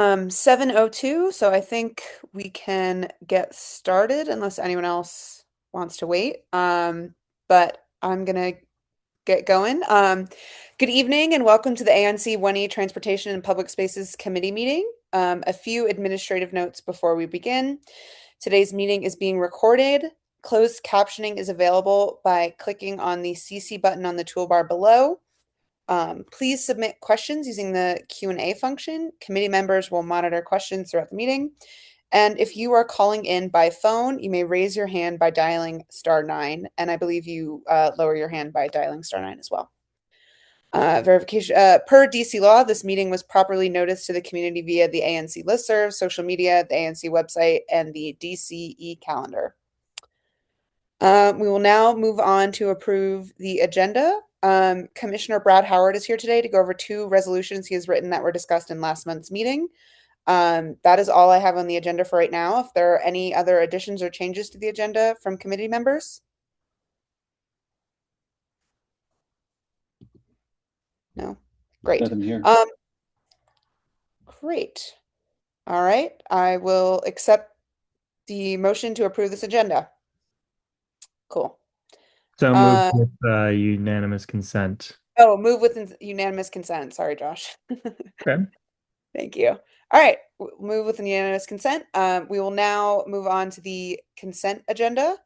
7:02, so I think we can get started unless anyone else wants to wait. But I'm gonna get going. Good evening and welcome to the ANC 1E Transportation and Public Spaces Committee meeting. A few administrative notes before we begin. Today's meeting is being recorded. Closed captioning is available by clicking on the CC button on the toolbar below. Please submit questions using the Q&A function. Committee members will monitor questions throughout the meeting. And if you are calling in by phone, you may raise your hand by dialing *9, and I believe you lower your hand by dialing *9 as well. Verification per DC law, this meeting was properly noticed to the community via the ANC listserv, social media, the ANC website, and the DCE calendar. We will now move on to approve the agenda. Commissioner Brad Howard is here today to go over two resolutions he has written that were discussed in last month's meeting. That is all I have on the agenda for right now. If there are any other additions or changes to the agenda from committee members? No? Great. Nothing here. Great. All right. I will accept the motion to approve this agenda. Cool. So move with unanimous consent. Oh, move with unanimous consent. Sorry, Josh. Okay. Thank you. All right, we'll move with unanimous consent. We will now move on to the consent agenda.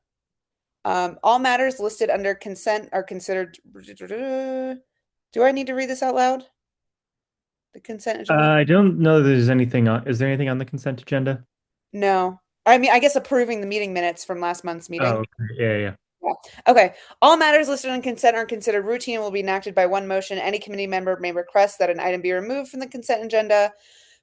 All matters listed under consent are considered. Do I need to read this out loud? The consent agenda? I don't know that there's anything on. Is there anything on the consent agenda? No. I mean, I guess approving the meeting minutes from last month's meeting. Oh, okay. Yeah. Okay. All matters listed on consent are considered routine and will be enacted by one motion. Any committee member may request that an item be removed from the consent agenda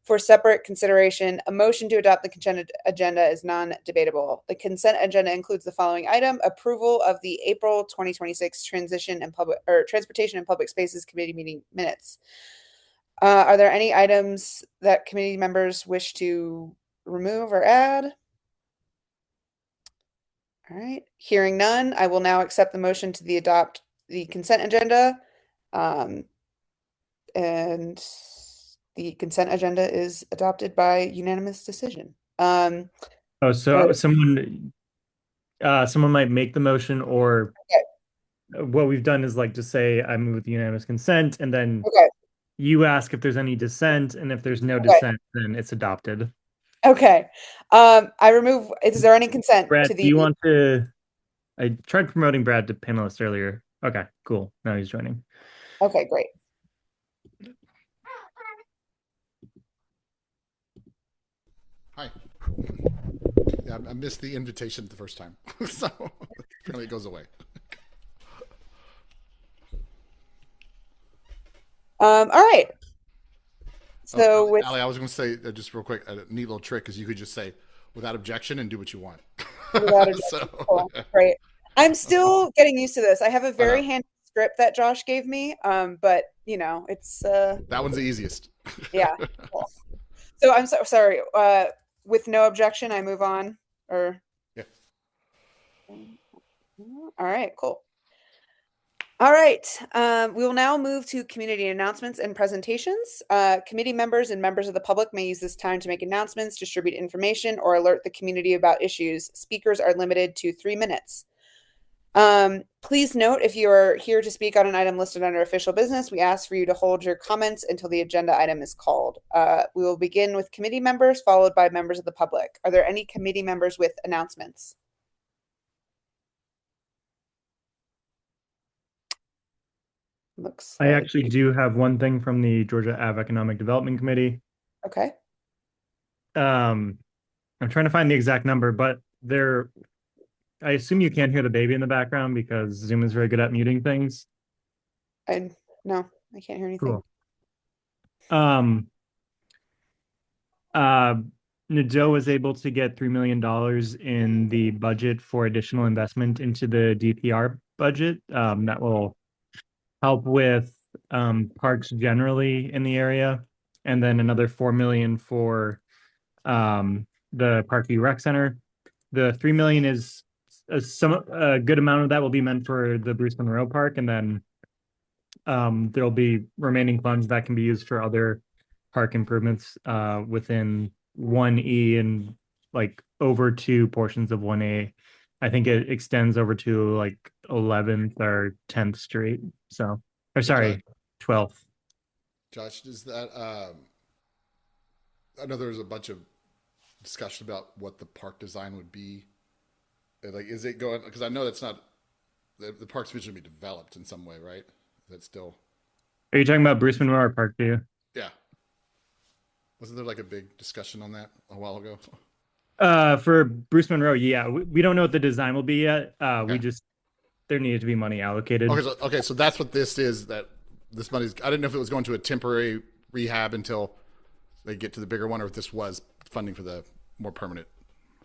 for separate consideration. A motion to adopt the consent agenda is non-debatable. The consent agenda includes the following item: approval of the April 2026 Transportation and Public Spaces Committee meeting minutes. Are there any items that committee members wish to remove or add? All right. Hearing none, I will now accept the motion to adopt the consent agenda. And the consent agenda is adopted by unanimous decision. Someone might make the motion, or what we've done is just say I move with unanimous consent, and then you ask if there's any dissent, and if there's no dissent, then it's adopted. Okay. Is there any consent Brad, to the? Do you want to? I tried promoting Brad to panelist earlier. Okay, cool. Now he's joining. Okay, great. Hi. Yeah, I missed the invitation the first time, so apparently it goes away. All right. So, Ally, I was going to say just real quick, a neat little trick is you could just say without objection and do what you want. Without objection. Cool. Great. I'm still getting used to this. I have a very handy script that Josh gave me, but it's that one's the easiest. Yeah. Cool. So I'm sorry. With no objection, I move on. Or yeah. All right. Cool. All right. We will now move to community announcements and presentations. Committee members and members of the public may use this time to make announcements, distribute information, or alert the community about issues. Speakers are limited to 3 minutes. Please note, if you are here to speak on an item listed under official business, we ask for you to hold your comments until the agenda item is called. We will begin with committee members, followed by members of the public. Are there any committee members with announcements? I actually do have one thing from the Georgia Ave Economic Development Committee. Okay. I'm trying to find the exact number, but I assume you can't hear the baby in the background because Zoom is very good at muting things. No, I can't hear anything. Cool. Nadeau was able to get $3 million in the budget for additional investment into the DPR budget. That will help with parks generally in the area, and then another $4 million for the Parkview Rec Center. The $3 million is a good amount of that will be meant for the Bruce Monroe Park, and then there'll be remaining funds that can be used for other park improvements within 1E and like over two portions of 1A. I think it extends over to like 11th or 10th Street. So, or Hey, Josh, sorry, 12th. Josh, does that? I know there was a bunch of discussion about what the park design would be. Like, is it going? Because I know that's not the park's visually be developed in some way, right? That's still, Are you talking about Bruce Monroe or Parkview? yeah. Wasn't there like a big discussion on that a while ago? For Bruce Monroe, yeah, we don't know what the design will be yet. We Okay. just there needed to be money allocated. Okay, so that's what this is. That this money's. I didn't know if it was going to a temporary rehab until they get to the bigger one, or if this was funding for the more permanent.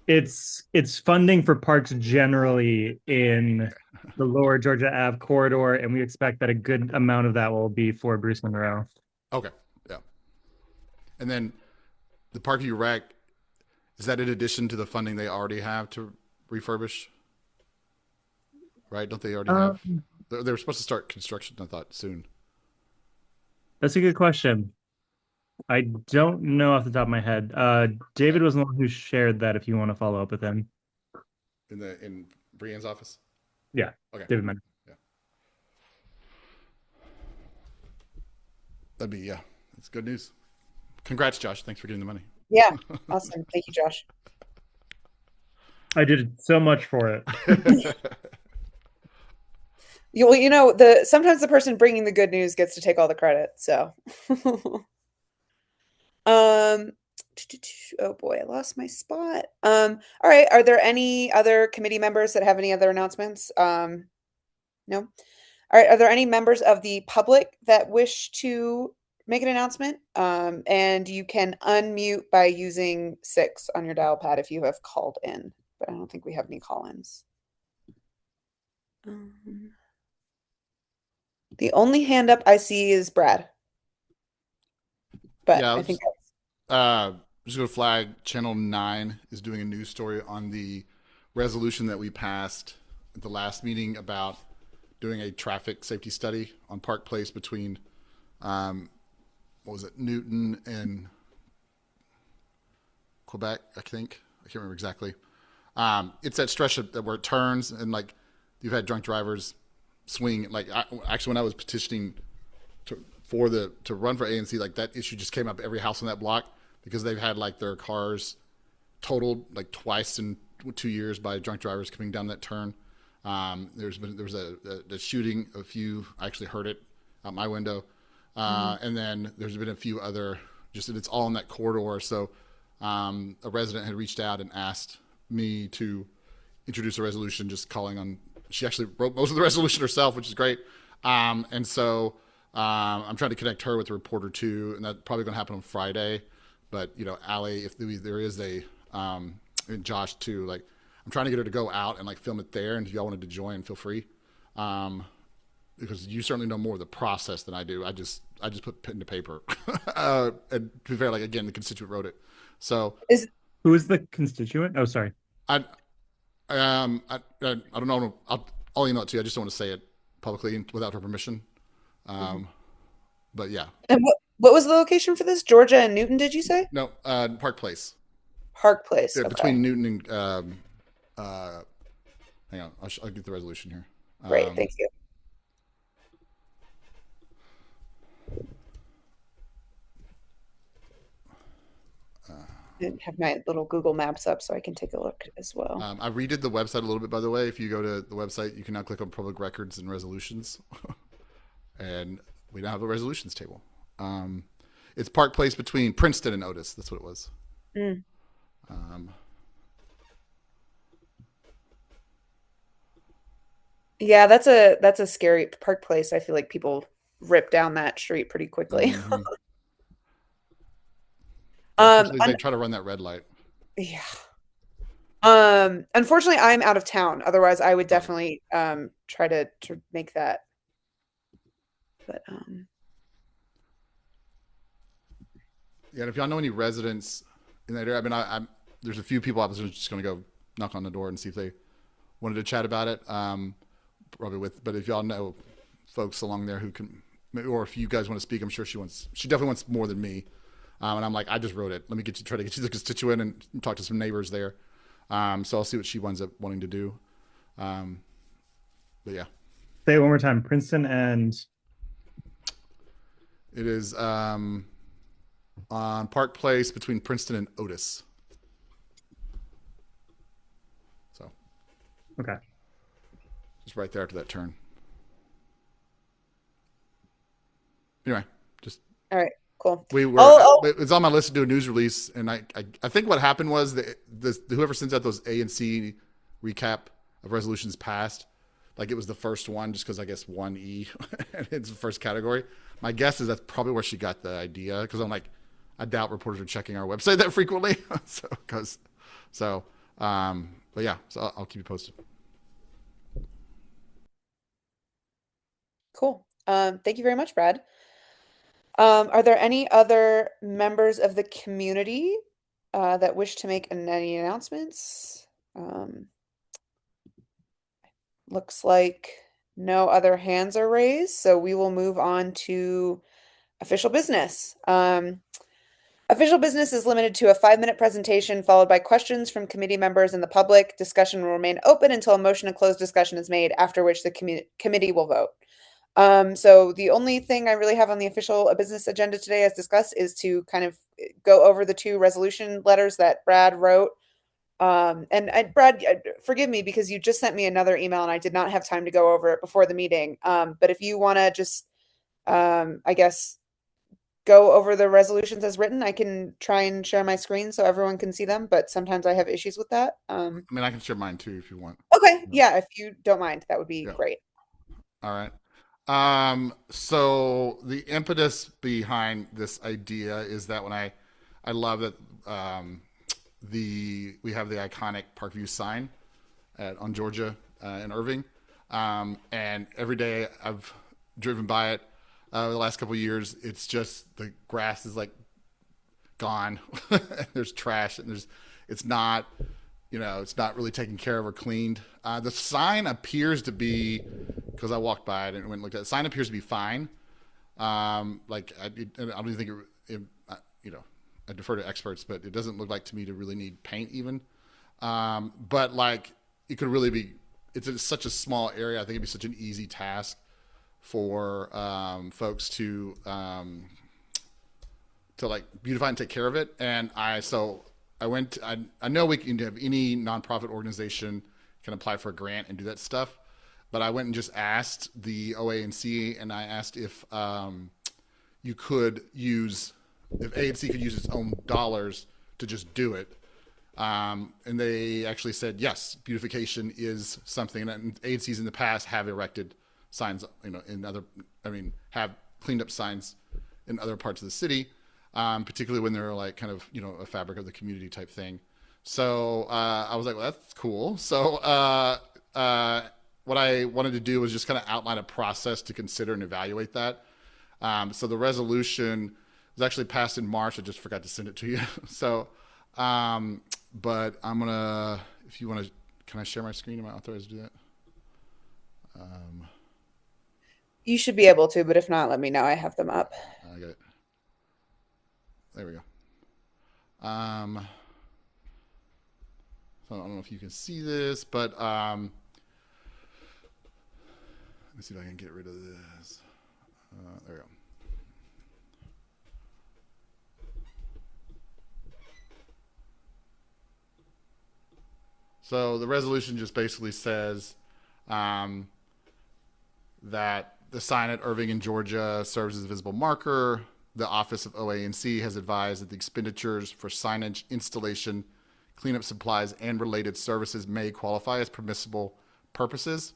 It's funding for parks generally in Okay. the lower Georgia Ave corridor, and we expect that a good amount of that will be for Bruce Monroe. Okay. Yeah. And then the Parkview Rec, is that in addition to the funding they already have to refurbish? Right? Don't they already have? Um, They were supposed to start construction, I thought, soon. that's a good question. I don't know off the top of my head. Okay. David was the one who shared that if you want to follow up with him. In Brienne's office. Yeah, Okay. David Menn. Yeah. That'd be yeah. That's good news. Congrats, Josh. Thanks for getting the money. Yeah, awesome. Thank you, Josh. I did so much for it. Well, the sometimes the person bringing the good news gets to take all the credit. So, um, oh boy, I lost my spot. All right. Are there any other committee members that have any other announcements? No. All right. Are there any members of the public that wish to make an announcement? And you can unmute by using 6 on your dial pad if you have called in, but I don't think we have any call-ins. The only hand up I see is Brad, but Yeah, I think just going to flag Channel 9 is doing a news story on the resolution that we passed at the last meeting about doing a traffic safety study on Park Place between, what was it, Newton and Quebec, I think. I can't remember exactly. It's that stretch where it turns and like you've had drunk drivers swing. Like actually, when I was petitioning to run for ANC, like that issue just came up every house on that block because they've had like their cars totaled like twice in 2 years by drunk drivers coming down that turn. There was a shooting. A few I actually heard it out my window, and then there's been a few other. Just it's all in that corridor. So a resident had reached out and asked me to introduce a resolution, just calling on. She actually wrote most of the resolution herself, which is great. And so I'm trying to connect her with a reporter too, and that's probably going to happen on Friday. But Ally, if there is and Josh too, like I'm trying to get her to go out and like film it there. And if y'all wanted to join, feel free, because you certainly know more of the process than I do. I just put pen to paper, and to be fair, like again, the constituent wrote it. So is Who is the constituent? Oh, sorry. I I don't know. I'll email it to you. I just don't want to say it publicly without her permission. But yeah, and what was the location for this? Georgia and Newton, did you say? no, Park Place. Park Place. Yeah, Okay. between Newton and hang on, I'll get the resolution here. Great. Thank you. I have my little Google Maps up so I can take a look as well. I redid the website a little bit, by the way. If you go to the website, you can now click on public records and resolutions, and we now have a resolutions table. It's Park Place between Princeton and Otis. That's what it was. Mm. Yeah, that's a scary Park Place. I feel like people rip down that street pretty quickly. Mm-hmm. Um, Especially as they try to run that red light. yeah. Unfortunately, I'm out of town. Otherwise, I would Okay. definitely try to make that. But Yeah, and if y'all know any residents in that area, I mean, there's a few people I was just going to go knock on the door and see if they wanted to chat about it. Probably but if y'all know folks along there who can, or if you guys want to speak, I'm sure she definitely wants more than me. And I'm like, I just wrote it. Let me try to get you the constituent and talk to some neighbors there. So I'll see what she winds up wanting to do. Um, but yeah, Say it one more time. Princeton and it is on Park Place between Princeton and Otis. So okay. just right there after that turn. Anyway, just All right, cool. we were. Oh, It's on my list to do a news release, and I think what happened was that whoever sends out those ANC recap of resolutions passed, like it was the first one, just because I guess 1E and it's the first category. My guess is that's probably where she got the idea, because I'm like, I doubt reporters are checking our website that frequently. But yeah, so I'll keep you posted. cool. Thank you very much, Brad. Are there any other members of the community that wish to make any announcements? Looks like no other hands are raised, so we will move on to official business. Official business is limited to a 5-minute presentation followed by questions from committee members and the public. Discussion will remain open until a motion to close discussion is made, after which the committee will vote. So the only thing I really have on the official business agenda today, as discussed, is to kind of go over the 2 resolution letters that Brad wrote. Brad, forgive me because you just sent me another email and I did not have time to go over it before the meeting. But if you want to just, I guess, go over the resolutions as written, I can try and share my screen so everyone can see them. But sometimes I have issues with that. I mean, I can share mine too if you want. Okay, yeah, if you don't mind, that would be Yeah. great. All right. So the impetus behind this idea is that I love that we have the iconic Parkview sign on Georgia in Irving, and every day I've driven by it the last couple of years. It's just the grass is like gone. There's trash and it's not it's not really taken care of or cleaned. The sign appears to be, because I walked by it and went and looked at it, the sign appears to be fine. Like I don't even think I defer to experts, but it doesn't look like to me to really need paint even. But like it could really be, such a small area. I think it'd be such an easy task for folks to like beautify and take care of it. And I know we can have any nonprofit organization can apply for a grant and do that stuff. But I went and just asked the OANC, and I asked if you could use, if ANC could use its own dollars to just do it. And they actually said, yes, beautification is something. And ANCs in the past have erected signs, have cleaned up signs in other parts of the city. Particularly when they're like kind of, a fabric of the community type thing. So I was like, well, that's cool. So what I wanted to do was just kind of outline a process to consider and evaluate that. So the resolution was actually passed in March. I just forgot to send it to you. So, but I'm going to, if you want to, can I share my screen? Am I authorized to do that? You should be able to, but if not, let me know. I have them up. I got it. There we go. So I don't know if you can see this, but let me see if I can get rid of this. There we go. So the resolution just basically says that the sign at Irving in Georgia serves as a visible marker. The Office of OANC has advised that the expenditures for signage, installation, cleanup supplies, and related services may qualify as permissible purposes.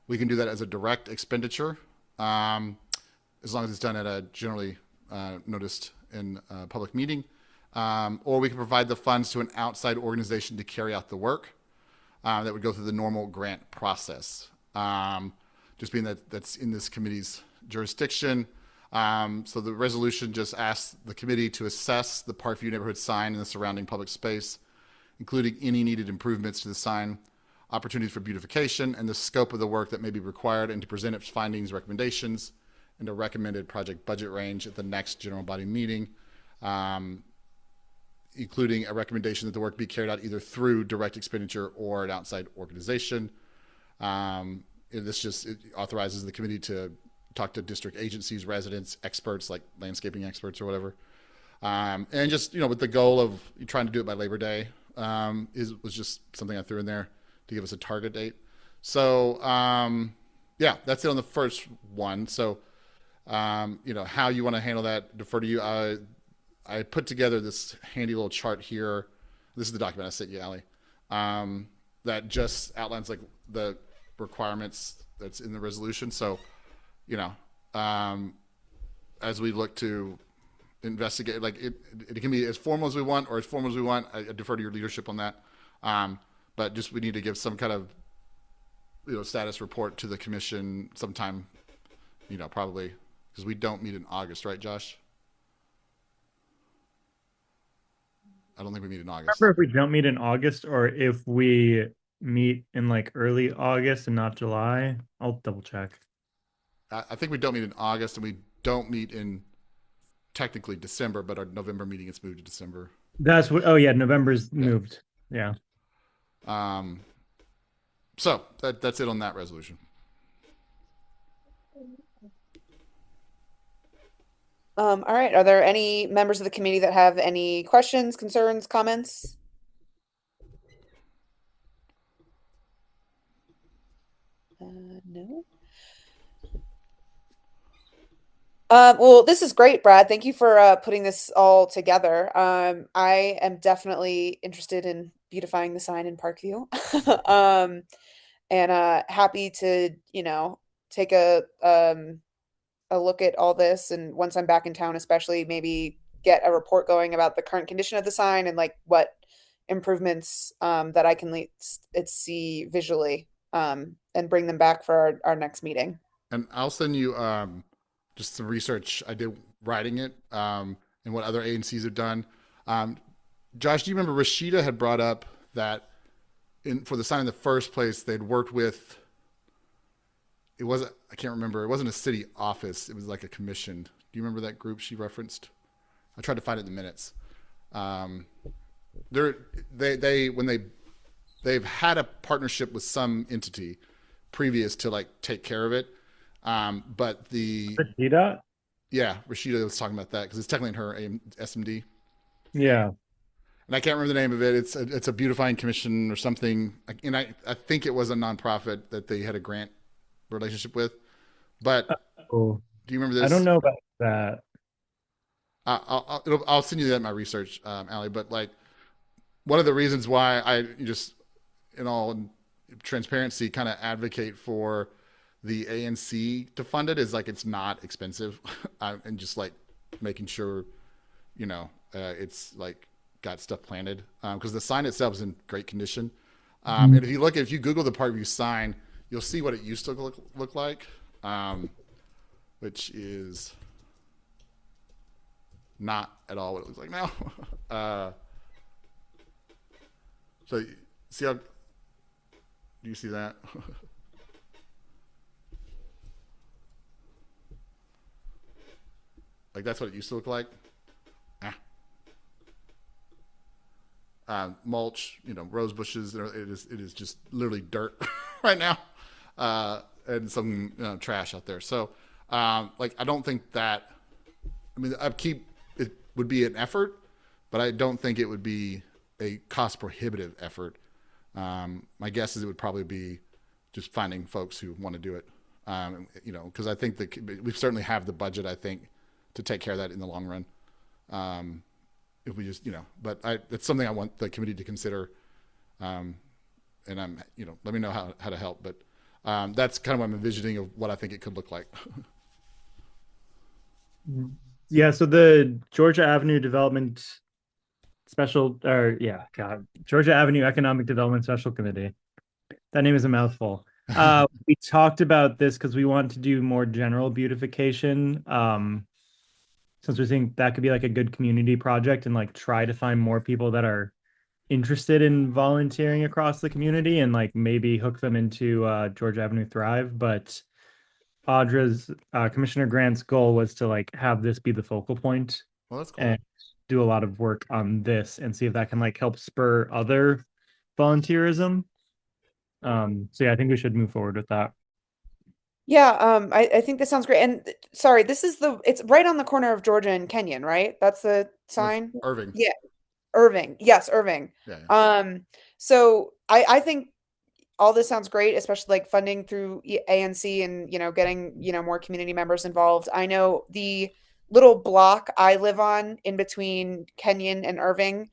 We can do that as a direct expenditure, as long as it's done at a generally noticed in a public meeting. Or we can provide the funds to an outside organization to carry out the work that would go through the normal grant process. Just being that that's in this committee's jurisdiction. So the resolution just asks the committee to assess the Parkview neighborhood sign and the surrounding public space, including any needed improvements to the sign, opportunities for beautification, and the scope of the work that may be required, and to present its findings, recommendations, and a recommended project budget range at the next general body meeting. um, including a recommendation that the work be carried out either through direct expenditure or an outside organization. This just it authorizes the committee to talk to district agencies, residents, experts like landscaping experts or whatever, and just with the goal of trying to do it by Labor Day was just something I threw in there to give us a target date. So yeah, that's it on the first one. So how you want to handle that, defer to you. I put together this handy little chart here. This is the document I sent you, Ally, that just outlines like the requirements that's in the resolution. So, you know, as we look to investigate, like it can be as formal as we want or as formal as we want. I defer to your leadership on that. But just we need to give some kind of status report to the commission sometime, probably because we don't meet in August, right, Josh? I don't think we meet in August. Remember if we don't meet in August or if we meet in like early August and not July. I'll double check. I think we don't meet in August, and we don't meet in technically December, but our November meeting is moved to December. That's what. Oh yeah, November's moved. Yeah. Um, so that's it on that resolution. All right. Are there any members of the committee that have any questions, concerns, comments? No. Well, this is great, Brad. Thank you for putting this all together. I am definitely interested in beautifying the sign in Parkview. And happy to, take a look at all this, and once I'm back in town, especially maybe get a report going about the current condition of the sign and like what improvements that I can see visually and bring them back for our next meeting. And I'll send you just some research I did writing it and what other ANCs have done. Josh, do you remember Rashida had brought up that for the sign in the first place, they'd worked with, I can't remember, it wasn't a city office, it was like a commission. Do you remember that group she referenced? I tried to find it in the minutes. They've had a partnership with some entity previous to like take care of it. But Rashida? Yeah, Rashida was talking about that because it's technically in her SMD. Yeah. And I can't remember the name of it. It's a beautifying commission or something. And I think it was a nonprofit that they had a grant relationship with. But Oh, do you remember this? I don't know about that. I'll send you that in my research, Allie. But like one of the reasons why I just, in all transparency, kind of advocate for the ANC to fund it is like it's not expensive, and just like making sure, it's like got stuff planted because the sign itself is in great condition. And if you Google the Parkview sign, you'll see what it used to look like, which is not at all what it looks like now. So see how, do you see that? Like that's what it used to look like. Mulch, rose bushes. It is just literally dirt right now, and some trash out there. So, like I don't think that. I mean, upkeep it would be an effort, but I don't think it would be a cost prohibitive effort. My guess is it would probably be just finding folks who want to do it. Because I think that we certainly have the budget. I think to take care of that in the long run. If we just, but it's something I want the committee to consider. And I'm, let me know how to help. But that's kind of what I'm envisioning of what I think it could look like. Yeah, so the Georgia Avenue Development Georgia Avenue Economic Development Special Committee. That name is a mouthful. We talked about this because we want to do more general beautification. Since we think that could be like a good community project and like try to find more people that are interested in volunteering across the community and like maybe hook them into Georgia Avenue Thrive. But Commissioner Grant's goal was to like have this be the focal point. Well, that's cool. and do a lot of work on this and see if that can like help spur other volunteerism. So yeah, I think we should move forward with that. Yeah, I think this sounds great. And sorry, it's right on the corner of Georgia and Kenyon, right? That's the With sign? Irving. Yeah, Irving. Yes, Irving. Yeah, yeah. So I think all this sounds great, especially like funding through ANC and, getting, more community members involved. I know the little block I live on in between Kenyon and Irving,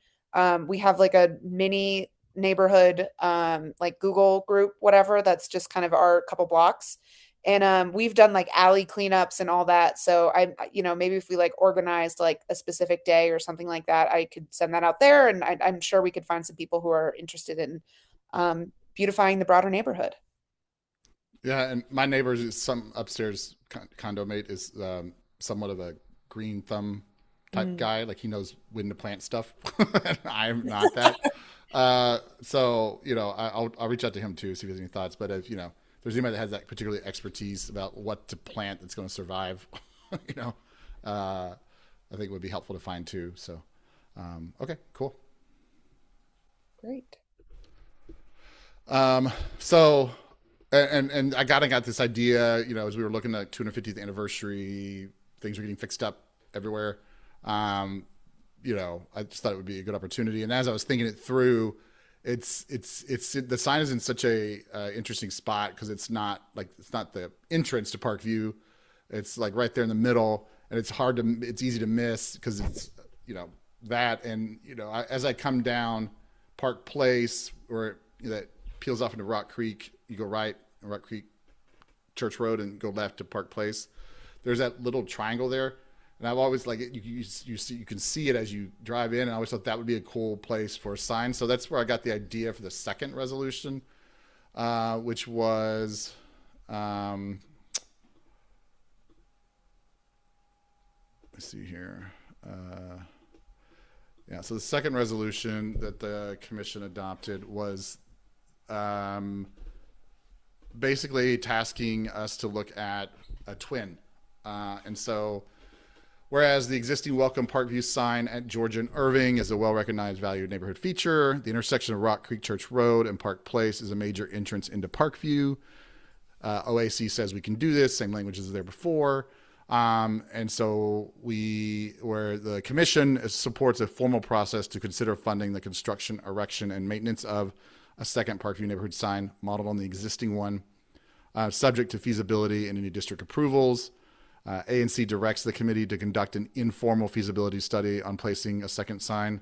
we have like a mini neighborhood, like Google group, whatever, that's just kind of our couple blocks. And we've done like alley cleanups and all that. So maybe if we like organized like a specific day or something like that, I could send that out there, and I'm sure we could find some people who are interested in beautifying the broader neighborhood. Yeah, and my neighbor's some upstairs condo mate is somewhat of a green thumb type Mm. guy. Like he knows when to plant stuff. I'm not that. So I'll reach out to him too, see if he has any thoughts. But if there's anybody that has that particular expertise about what to plant that's going to survive, you know, I think it would be helpful to find too. So, okay, cool. Great. So, and I kind of got this idea, as we were looking at 250th anniversary, things were getting fixed up everywhere. Um, I just thought it would be a good opportunity. And as I was thinking it through, the sign is in such a interesting spot because it's not the entrance to Parkview. It's like right there in the middle, and it's easy to miss because it's that, and as I come down Park Place, or that peels off into Rock Creek, you go right Rock Creek Church Road and go left to Park Place. There's that little triangle there, and I've always like it. You can see it as you drive in, and I always thought that would be a cool place for a sign. So that's where I got the idea for the second resolution, which was. Let's see here. Yeah, so the second resolution that the commission adopted was basically tasking us to look at a twin. And so, whereas the existing Welcome Parkview sign at Georgia and Irving is a well-recognized valued neighborhood feature, the intersection of Rock Creek Church Road and Park Place is a major entrance into Parkview. OAC says we can do this, same language as there before. And so where the commission supports a formal process to consider funding the construction, erection, and maintenance of a second Parkview neighborhood sign modeled on the existing one, subject to feasibility and any district approvals. ANC directs the committee to conduct an informal feasibility study on placing a second sign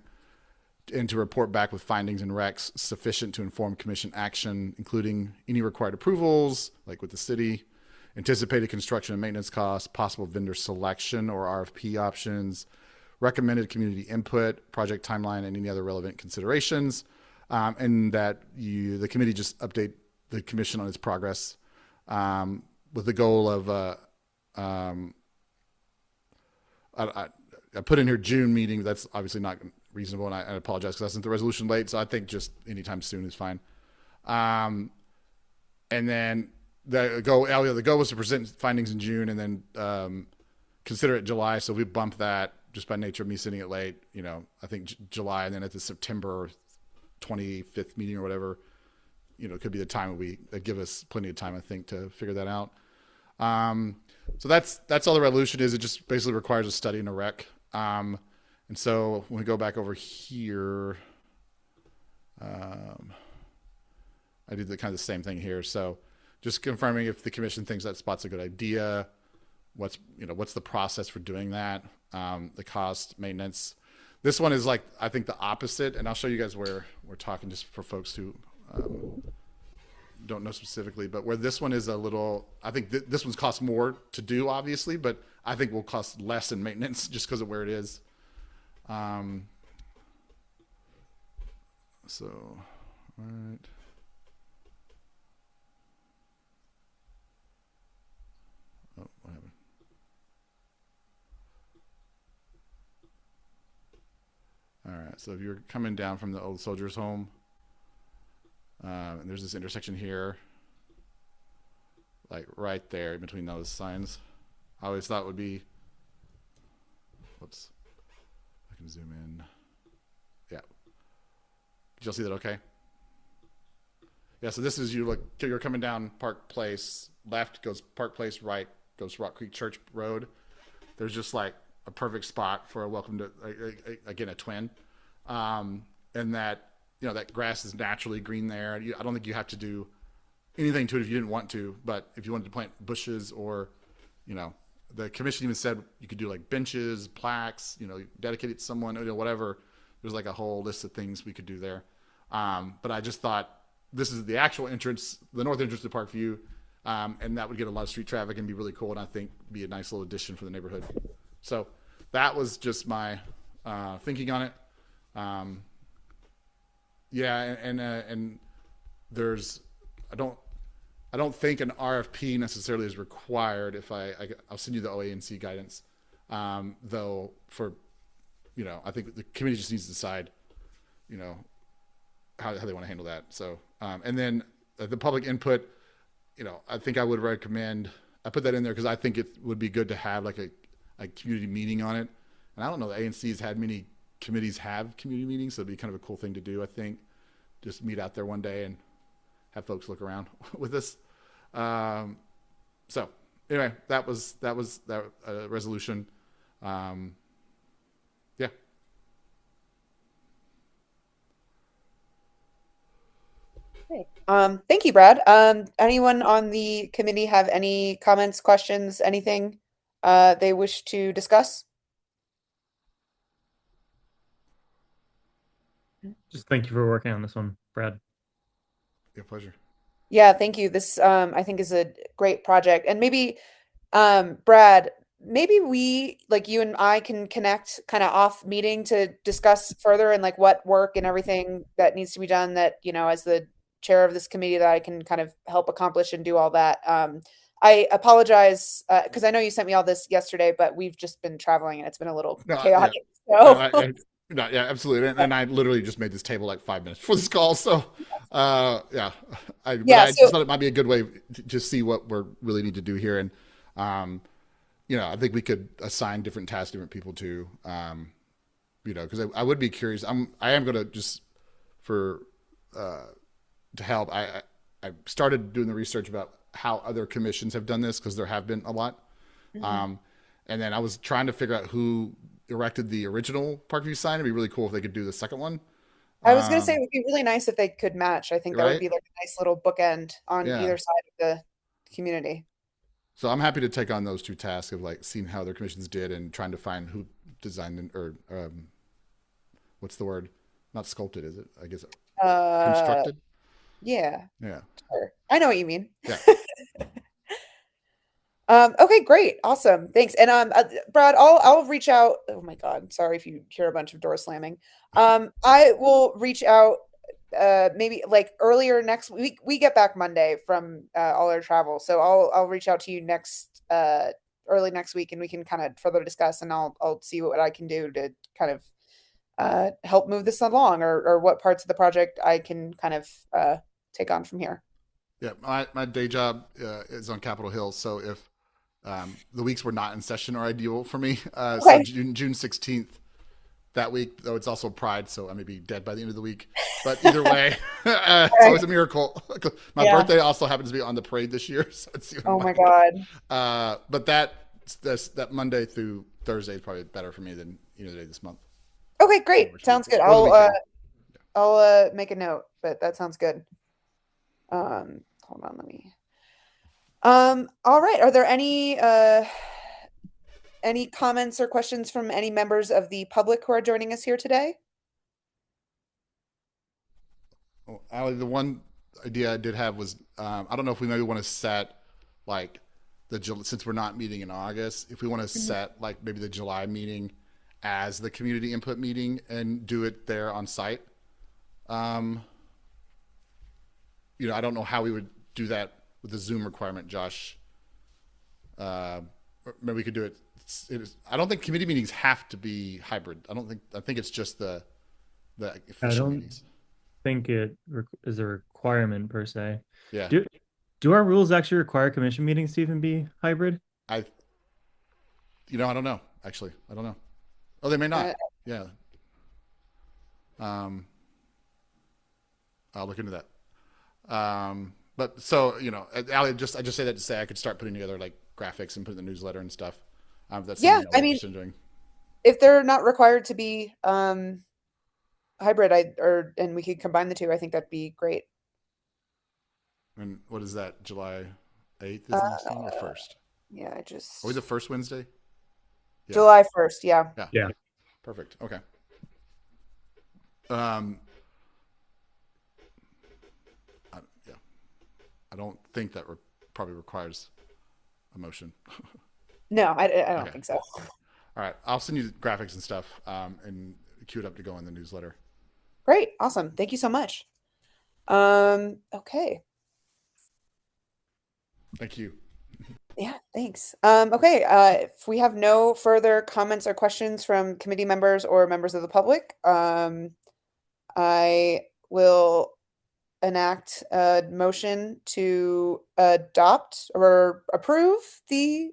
and to report back with findings and recs sufficient to inform commission action, including any required approvals, like with the city, anticipated construction and maintenance costs, possible vendor selection or RFP options, recommended community input, project timeline, and any other relevant considerations, and that the committee just update the commission on its progress, with the goal of I put in here June meeting. That's obviously not reasonable, and I apologize because I sent the resolution late. So I think just anytime soon is fine. And then the goal was to present findings in June and then consider it July. So we bumped that just by nature of me sending it late. I think July, and then at the September 25th meeting or whatever, it could be the time that give us plenty of time, I think, to figure that out. So that's all the resolution is. It just basically requires a study and a rec. And so when we go back over here, I did the kind of the same thing here. So just confirming if the commission thinks that spot's a good idea, what's the process for doing that, the cost, maintenance. This one is like, I think the opposite, and I'll show you guys where we're talking just for folks who don't know specifically, but where this one is a little, I think this one's cost more to do, obviously, but I think will cost less in maintenance just because of where it is. So, all right. Oh, what happened? All right. So if you're coming down from the old soldiers' home, and there's this intersection here, like right there in between those signs. I always thought would be, whoops. zoom in. Yeah. Did y'all see that okay? Yeah, so this is you're coming down Park Place, left goes Park Place, right goes Rock Creek Church Road. There's just like a perfect spot for a welcome to again a twin, and that that grass is naturally green there. I don't think you have to do anything to it if you didn't want to, but if you wanted to plant bushes or the commission even said you could do like benches, plaques, dedicate it to someone, whatever. There's like a whole list of things we could do there. But I just thought this is the actual entrance, the north entrance to Parkview, and that would get a lot of street traffic and be really cool, and I think be a nice little addition for the neighborhood. So that was just my thinking on it. Yeah, and there's I don't think an RFP necessarily is required. If I'll send you the OANC guidance, though for I think the committee just needs to decide how they want to handle that. So and then the public input, I think I would recommend I put that in there because I think it would be good to have like a community meeting on it. And I don't know the ANC's had many committees have community meetings, so it'd be kind of a cool thing to do. I think just meet out there one day and have folks look around with us. So anyway, that was that resolution. Yeah. Okay. Thank you, Brad. Anyone on the committee have any comments, questions, anything they wish to discuss? Just thank you for working on this one, Brad. Your pleasure. Yeah, thank you. This I think is a great project. And maybe Brad, maybe we like you and I can connect kind of off meeting to discuss further and like what work and everything that needs to be done that, as the chair of this committee that I can kind of help accomplish and do all that. I apologize because I know you sent me all this yesterday, but we've just been traveling and it's been a little No, yeah, chaotic. no, So no, yeah, absolutely. And I literally just made this table like 5 minutes before this call. So, yeah, but yeah, I just so thought it might be a good way to see what we really need to do here. And, I think we could assign different tasks to different people too. Because I would be curious. I am going to just for, to help. I started doing the research about how other commissions have done this because there have been a lot. mhm. Um, and then I was trying to figure out who erected the original Parkview sign. It'd be really cool if they could do the second one. I was gonna say it Um, would be really nice if they could match. I think that would right? be like a nice little bookend on Yeah. either side of the community. So I'm happy to take on those two tasks of like seeing how their commissions did and trying to find who designed or what's the word? Not sculpted, is it? I guess Uh, constructed. yeah, Yeah. sure. I know what you mean. Yeah. Okay, great. Awesome. Thanks. And Brad, I'll reach out. Oh my God. Sorry if you hear a bunch of doors slamming. I will reach out maybe like earlier next week. We get back Monday from all our travel. So I'll reach out to you next early next week and we can kind of further discuss and I'll see what I can do to kind of help move this along or what parts of the project I can kind of take on from here. Yeah. My day job is on Capitol Hill. So if the weeks were not in session are ideal for me. So Okay. June 16th that week, though it's also Pride, so I may be dead by the end of the week. But either way, All it's right. always a miracle. My Yeah. birthday also happens to be on the parade this year, so it's even Oh my like. God. But that Monday through Thursday is probably better for me than either day this month. Okay, That great. works for me. Sounds good. Or the weekend. I'll make a note, but that sounds good. Hold on, let me. All right. Are there any comments or questions from any members of the public who are joining us here today? Oh, Allie, the one idea I did have was I don't know if we maybe want to set like since we're not meeting in August, if we want to Mhm. set like maybe the July meeting as the community input meeting and do it there on site. Um, I don't know how we would do that with the Zoom requirement, Josh. Or maybe we could do it. I don't think committee meetings have to be hybrid. I don't think. I think it's just the I official don't meetings. think it is a requirement per se. Yeah, Do do our rules actually require commission meetings to even be hybrid? I. I don't know. Actually, I don't know. Oh, they may Uh, not. Yeah. Um, I'll look into that. But so Ally, I just say that to say I could start putting together like graphics and put in the newsletter and stuff. If that's something Yeah, y'all I are mean, interested in doing. if they're not required to be hybrid, and we could combine the two, I think that'd be great. And what is that? July 8th is the next Uh, thing or first? yeah, I Are we the just first Wednesday? Yeah. July 1st, yeah. Yeah. Yeah. Perfect. Okay. Um, yeah. I don't think that probably requires a motion. No, I don't Okay. think so. All right. I'll send you the graphics and stuff and queue it up to go in the newsletter. Great, awesome. Thank you so much. Okay. Thank you. Yeah, thanks. Okay, if we have no further comments or questions from committee members or members of the public, I will enact a motion to adopt or approve the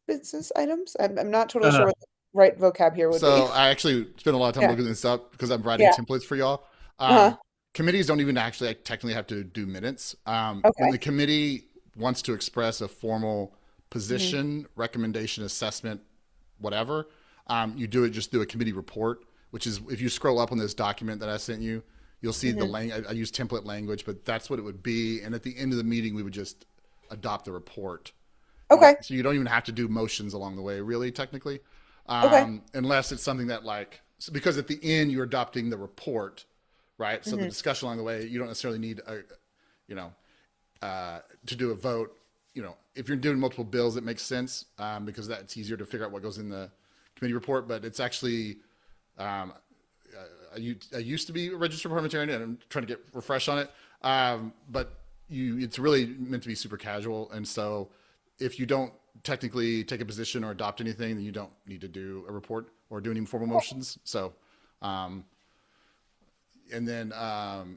business items. I'm not totally sure Uh, what the right vocab here would be. So I actually spent a lot of time Yeah, looking this up because I'm writing yeah. templates for y'all. Uh-huh. Committees don't even actually technically have to do minutes. When Okay. the committee wants to express a formal Hmm. position, recommendation, assessment, whatever, you do it. Just do a committee report, which is if you scroll up on this document that I sent you, you'll see the Hmm. language. I use template language, but that's what it would be. And at the end of the meeting, we would just adopt the report. Okay. So you don't even have to do motions along the way, really, technically, Okay. unless it's something that because at the end you're adopting the report, right? So the Hmm. discussion along the way, you don't necessarily need you know, to do a vote. If you're doing multiple bills, it makes sense because that's easier to figure out what goes in the committee report. But it's actually, um, I used to be a registered parliamentarian, and I'm trying to get refresh on it. But it's really meant to be super casual, and so if you don't technically take a position or adopt anything, then you don't need to do a report or do any formal motions. So, um, and then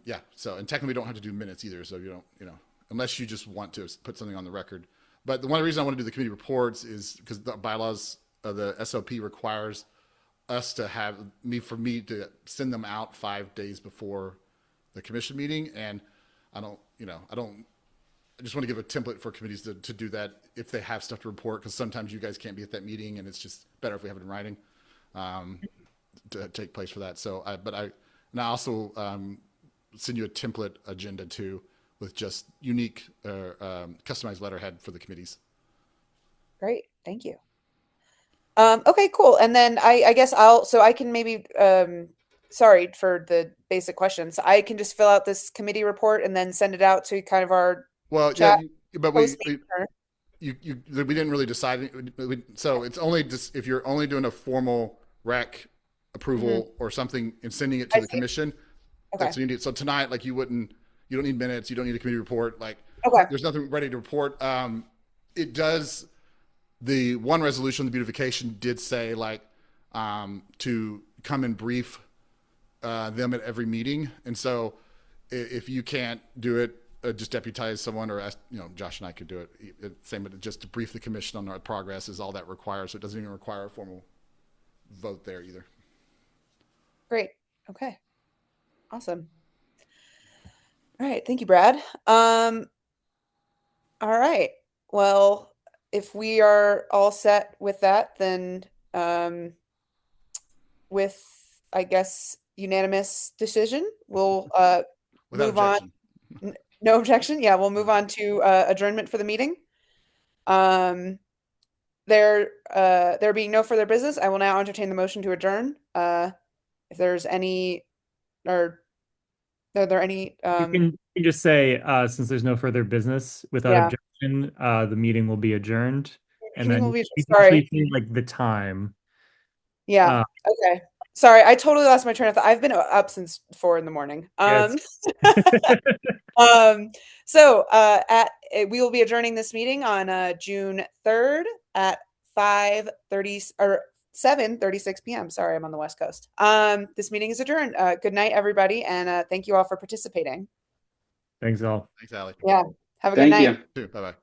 yeah, so and technically we don't have to do minutes either. So you don't, unless you just want to put something on the record. But the one reason I want to do the committee reports is because the bylaws, the SOP requires us to have for me to send them out 5 days before the commission meeting, and I don't, I don't. I just want to give a template for committees to do that if they have stuff to report, because sometimes you guys can't be at that meeting, and it's just better if we have it in writing um, to take place for that. So, and I also send you a template agenda too, with just unique customized letterhead for the committees. Great. Thank you. Okay, cool. And then I guess so I can maybe, sorry for the basic questions. I can just fill out this committee report and then send it out to kind of our Well, yeah, chat but post meeting. we didn't really decide. So it's only just if you're only doing a formal rec Mhm. approval or something and sending it to I the see. commission. That's Okay. what you need. So tonight, like you don't need minutes, you don't need a committee report. Like Okay. there's nothing ready to report. It does. The one resolution, the beautification, did say to come and brief them at every meeting. And so if you can't do it, just deputize someone or ask, Josh and I could do it. Same, but just to brief the commission on our progress is all that requires. So it doesn't even require a formal vote there either. Great. Okay. Awesome. All right. Thank you, Brad. All right. Well, if we are all set with that, then with, I guess, unanimous decision, we'll Without move on. objection. No objection. Yeah, we'll move on to adjournment for the meeting. Um, there being no further business, I will now entertain the motion to adjourn. If there's any, or are there any, you can just say, since there's no further business, without yeah, objection, the meeting will be adjourned. And meeting will then be, you can sorry. actually see like the time. Yeah. Uh, Okay. Sorry, I totally lost my train of thought. I've been up since 4 in the morning. yes. Um, so we will be adjourning this meeting on June 3rd at 5:30 or 7:36 p.m. Sorry, I'm on the West Coast. This meeting is adjourned. Good night, everybody, and thank you all for participating. Thanks all. Thanks, Allie. Yeah. Have a good Thank night. you. Bye bye.